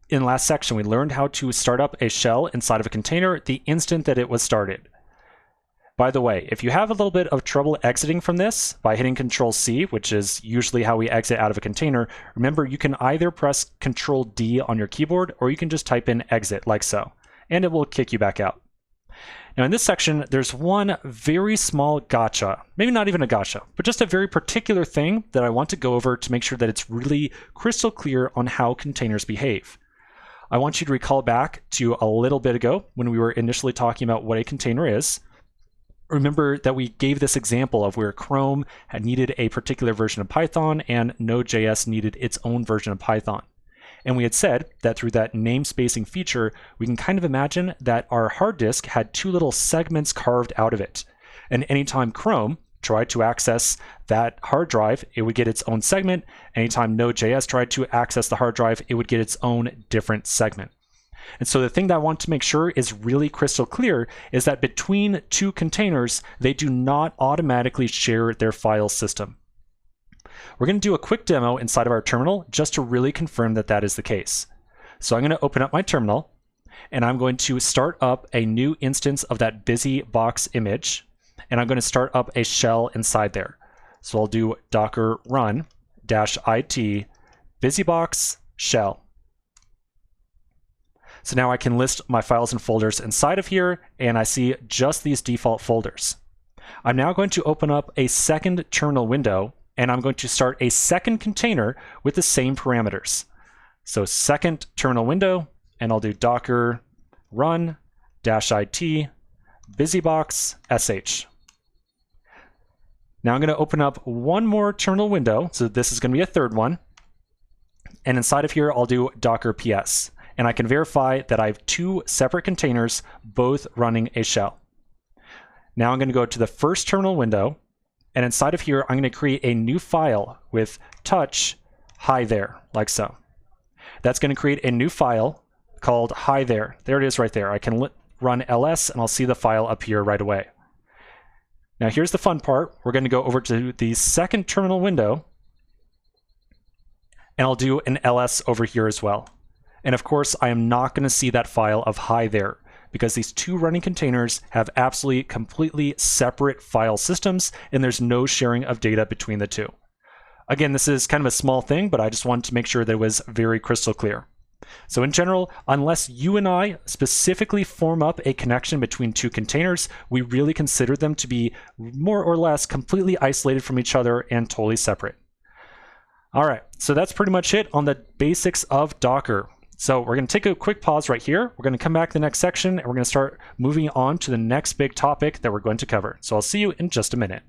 in last section, we learned how to start up a shell inside of a container the instant that it was started. By the way, if you have a little bit of trouble exiting from this by hitting Control-C, which is usually how we exit out of a container, remember you can either press Control-D on your keyboard or you can just type in exit like so, and it will kick you back out. Now in this section, there's one very small gotcha, maybe not even a gotcha, but just a very particular thing that I want to go over to make sure that it's really crystal clear on how containers behave. I want you to recall back to a little bit ago when we were initially talking about what a container is. Remember that we gave this example of where Chrome had needed a particular version of Python and Node.js needed its own version of Python. And we had said that through that namespacing feature, we can kind of imagine that our hard disk had two little segments carved out of it. And anytime Chrome tried to access that hard drive, it would get its own segment. Anytime Node.js tried to access the hard drive, it would get its own different segment. And so the thing that I want to make sure is really crystal clear is that between two containers, they do not automatically share their file system. We're going to do a quick demo inside of our terminal just to really confirm that that is the case. So I'm going to open up my terminal and I'm going to start up a new instance of that BusyBox image, and I'm going to start up a shell inside there. So I'll do docker run -it BusyBox shell. So now I can list my files and folders inside of here, and I see just these default folders. I'm now going to open up a second terminal window, and I'm going to start a second container with the same parameters. So second terminal window, and I'll do docker run -it BusyBox sh. Now I'm going to open up one more terminal window, so this is going to be a third one. And inside of here, I'll do docker ps. And I can verify that I have two separate containers, both running a shell. Now I'm going to go to the first terminal window, and inside of here, I'm going to create a new file with touch hi there, like so. That's going to create a new file called hi there. There it is right there. I can run ls, and I'll see the file appear right away. Now here's the fun part. We're going to go over to the second terminal window, and I'll do an ls over here as well. And of course, I am not going to see that file of hi there because these two running containers have absolutely completely separate file systems, and there's no sharing of data between the two. Again, this is kind of a small thing, but I just wanted to make sure that it was very crystal clear. So in general, unless you and I specifically form up a connection between two containers, we really consider them to be more or less completely isolated from each other and totally separate. All right, so that's pretty much it on the basics of Docker. So we're going to take a quick pause right here. We're going to come back to the next section, and we're going to start moving on to the next big topic that we're going to cover. So I'll see you in just a minute.